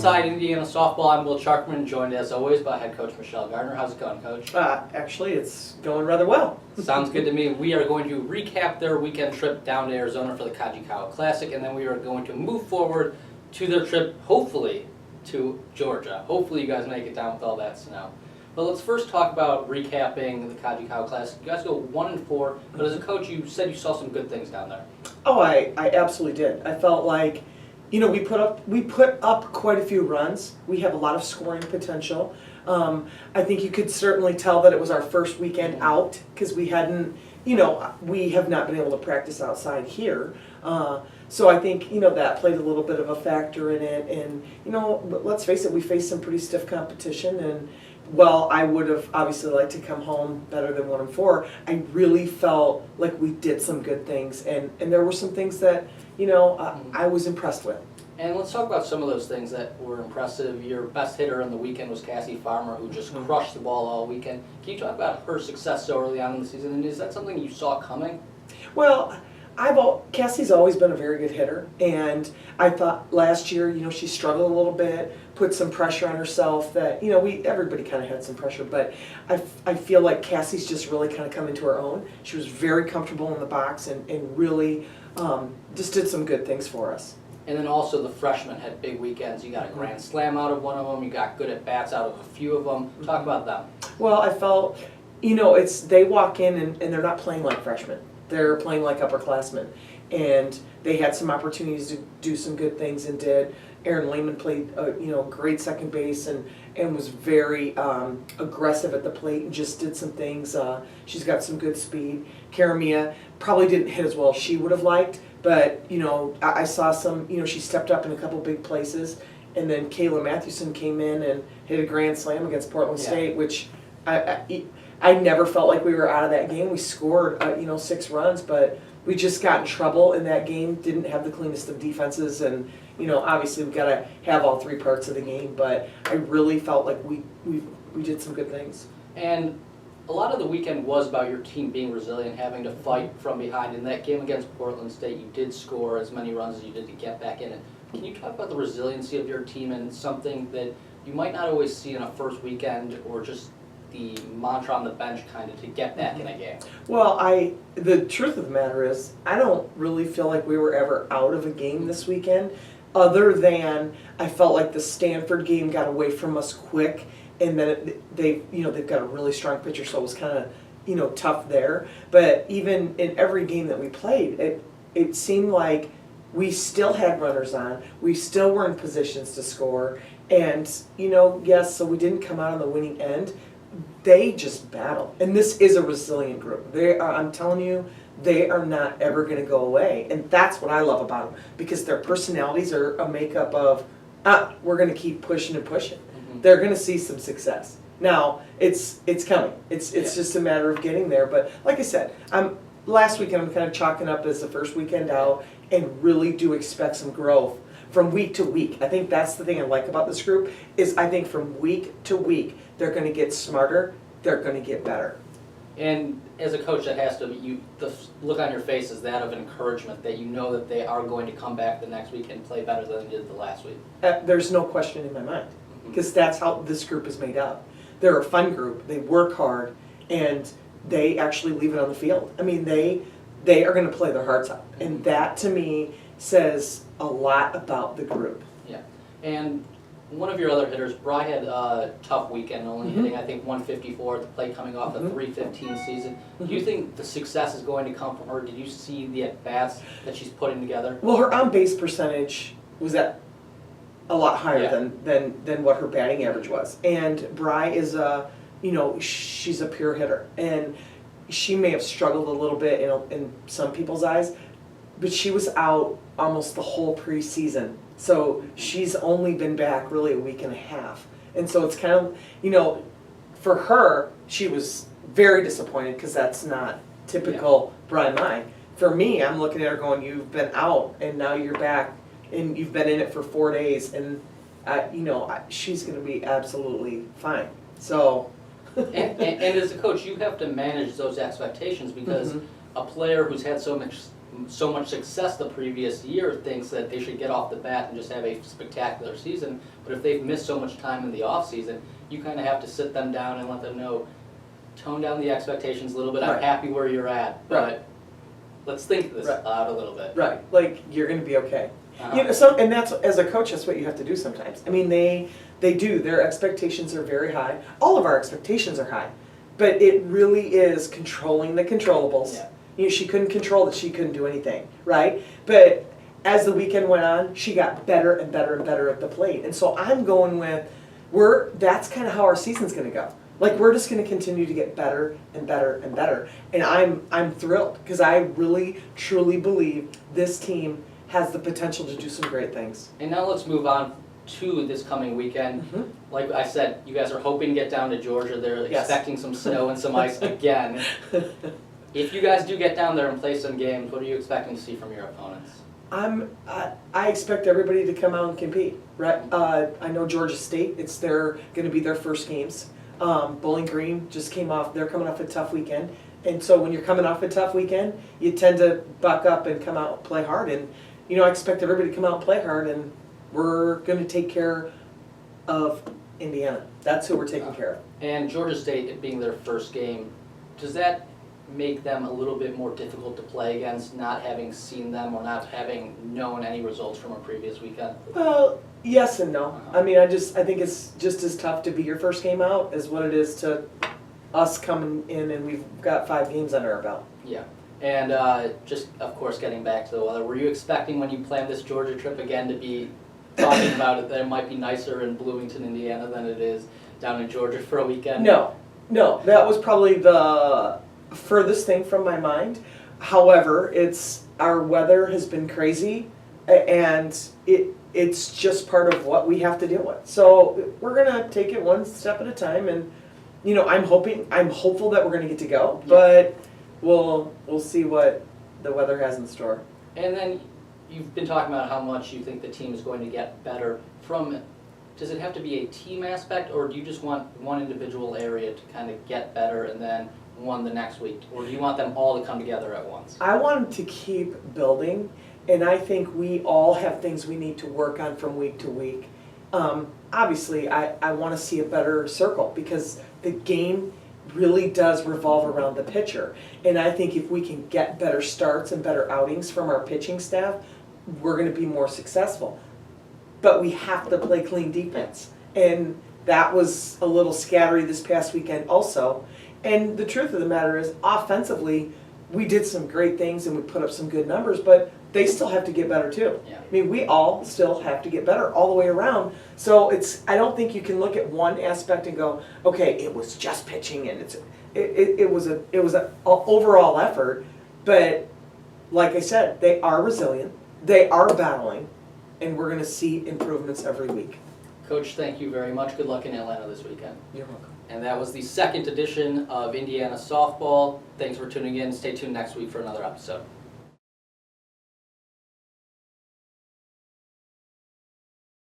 Inside Indiana Softball, I'm Will Chukerman, joined as always by head coach Michelle Gardner. How's it going, Coach? Actually, it's going rather well. Sounds good to me. We are going to recap their weekend trip down to Arizona for the Kajikawa Classic, and then we are going to move forward to their trip, hopefully, to Georgia. Hopefully you guys make it down with all that snow. But let's first talk about recapping the Kajikawa Classic. You guys go 1-4, but as a coach, you said you saw some good things down there. Oh, I absolutely did. I felt like, you know, we put up quite a few runs. We have a lot of scoring potential. I think you could certainly tell that it was our first weekend out because we hadn't, we have not been able to practice outside here. So I think, that played a little bit of a factor in it. And, let's face it, we faced some pretty stiff competition. And while I would have obviously liked to come home better than 1-4, I really felt like we did some good things. And there were some things that, I was impressed with. And let's talk about some of those things that were impressive. Your best hitter in the weekend was Cassie Farmer, who just crushed the ball all weekend. Can you talk about her success so early on in the season? And is that something you saw coming? Well, Cassie's always been a very good hitter, and I thought last year, she struggled a little bit, put some pressure on herself that, everybody kind of had some pressure, but I feel like Cassie's just really kind of come into her own. She was very comfortable in the box and really just did some good things for us. And then also the freshmen had big weekends. You got a grand slam out of one of them. You got good at bats out of a few of them. Talk about them. Well, I felt, they walk in and they're not playing like freshmen. They're playing like upperclassmen. And they had some opportunities to do some good things and did. Erin Lehman played, great second base and was very aggressive at the plate and just did some things. She's got some good speed. Karamia probably didn't hit as well as she would have liked, but, I saw some, she stepped up in a couple big places. And then Kayla Mathewson came in and hit a grand slam against Portland State, which I never felt like we were out of that game. We scored, 6 runs, but we just got in trouble in that game, didn't have the cleanest of defenses, and, obviously we've got to have all 3 parts of the game, but I really felt like we did some good things. And a lot of the weekend was about your team being resilient, having to fight from behind. In that game against Portland State, you did score as many runs as you did to get back in it. Can you talk about the resiliency of your team and something that you might not always see in a first weekend, or just the mantra on the bench kind of to get back in a game? Well, the truth of the matter is, I don't really feel like we were ever out of a game this weekend, other than I felt like the Stanford game got away from us quick, and then they've got a really strong pitcher, so it was kind of tough there. But even in every game that we played, it seemed like we still had runners on, we still were in positions to score, and yes, so we didn't come out on the winning end. They just battle, and this is a resilient group. I'm telling you, they are not ever going to go away, and that's what I love about them, because their personalities are a makeup of, we're going to keep pushing and pushing. They're going to see some success. Now, it's coming. It's just a matter of getting there. But like I said, last weekend I'm kind of chalking up as the first weekend out, and really do expect some growth from week to week. I think that's the thing I like about this group, is I think from week to week they're going to get smarter, they're going to get better. And as a coach, that has to be, the look on your face is that of encouragement, that you know that they are going to come back the next week and play better than they did the last week. There's no question in my mind, because that's how this group is made up. They're a fun group, they work hard, and they actually leave it on the field. I mean, they are going to play their hearts out, and that to me says a lot about the group. Yeah, and one of your other hitters, Bri, had a tough weekend, only hitting, I think, 154 at the plate, coming off a 315 season. Do you think the success is going to come from her? Did you see the at-bats that she's putting together? Well, her on-base percentage was at a lot higher than what her batting average was. And Bri is she's a pure hitter. And she may have struggled a little bit in some people's eyes, but she was out almost the whole preseason. So she's only been back really a week and a half. And so it's kind of, for her, she was very disappointed, because that's not typical Bri Mai. For me, I'm looking at her going, you've been out and now you're back and you've been in it for 4 days, and she's going to be absolutely fine. So, and as a coach, you have to manage those expectations, because a player who's had so much so much success the previous year thinks that they should get off the bat and just have a spectacular season. But if they've missed so much time in the off season, you kind of have to sit them down and let them know, tone down the expectations a little bit. I'm Right. happy where you're at, but let's think this Right. out a little bit. Right, like, you're gonna be okay. Uh-huh. You know, and that's, as a coach, that's what you have to do sometimes. I mean, they do, their expectations are very high. All of our expectations are high. But it really is controlling the controllables. Yeah. You know, she couldn't control that she couldn't do anything, right? But as the weekend went on, she got better and better and better at the plate. And so I'm going with, that's kind of how our season's gonna go. Like, we're just gonna continue to get better and better and better. And I'm thrilled, because I really, truly believe this team has the potential to do some great things. And now let's move on to this coming weekend. Mhm. Like I said, you guys are hoping to get down to Georgia. They're Yes. expecting some snow and some ice again. If you guys do get down there and play some games, what are you expecting to see from your opponents? I expect everybody to come out and compete, right? I know Georgia State, it's going to be their first games. Bowling Green just came off, they're coming off a tough weekend. And so when you're coming off a tough weekend, you tend to buck up and come out and play hard. And, you know, I expect everybody to come out and play hard, and we're going to take care of Indiana. That's who we're taking care of. And Georgia State, it being their first game, does that make them a little bit more difficult to play against, not having seen them or not having known any results from a previous weekend? Well, yes and no. I mean, I think it's just as tough to be your first game out as what it is to us coming in and we've got 5 games under our belt. Yeah. And just, of course, getting back to the weather, were you expecting when you planned this Georgia trip again to be talking about it that it might be nicer in Bloomington, Indiana than it is down in Georgia for a weekend? No, that was probably the furthest thing from my mind. However, our weather has been crazy, and it's just part of what we have to deal with. So we're gonna take it one step at a time, and you know, I'm hopeful that we're gonna get to go, but we'll see what the weather has in store. And then you've been talking about how much you think the team is going to get better from. Does it have to be a team aspect, or do you just want one individual area to kind of get better and then one the next week? Or do you want them all to come together at once? I want them to keep building, and I think we all have things we need to work on from week to week. Obviously, I want to see a better circle, because the game really does revolve around the pitcher. And I think if we can get better starts and better outings from our pitching staff, we're going to be more successful. But we have to play clean defense. And that was a little scattery this past weekend also. And the truth of the matter is, offensively, we did some great things and we put up some good numbers, but they still have to get better too. Yeah. I mean, we all still have to get better all the way around. So I don't think you can look at one aspect and go, okay, it was just pitching, and it was an overall effort. But like I said, they are resilient, they are battling, and we're going to see improvements every week. Coach, thank you very much. Good luck in Atlanta this weekend. You're welcome. And that was the second edition of Indiana Softball. Thanks for tuning in. Stay tuned next week for another episode.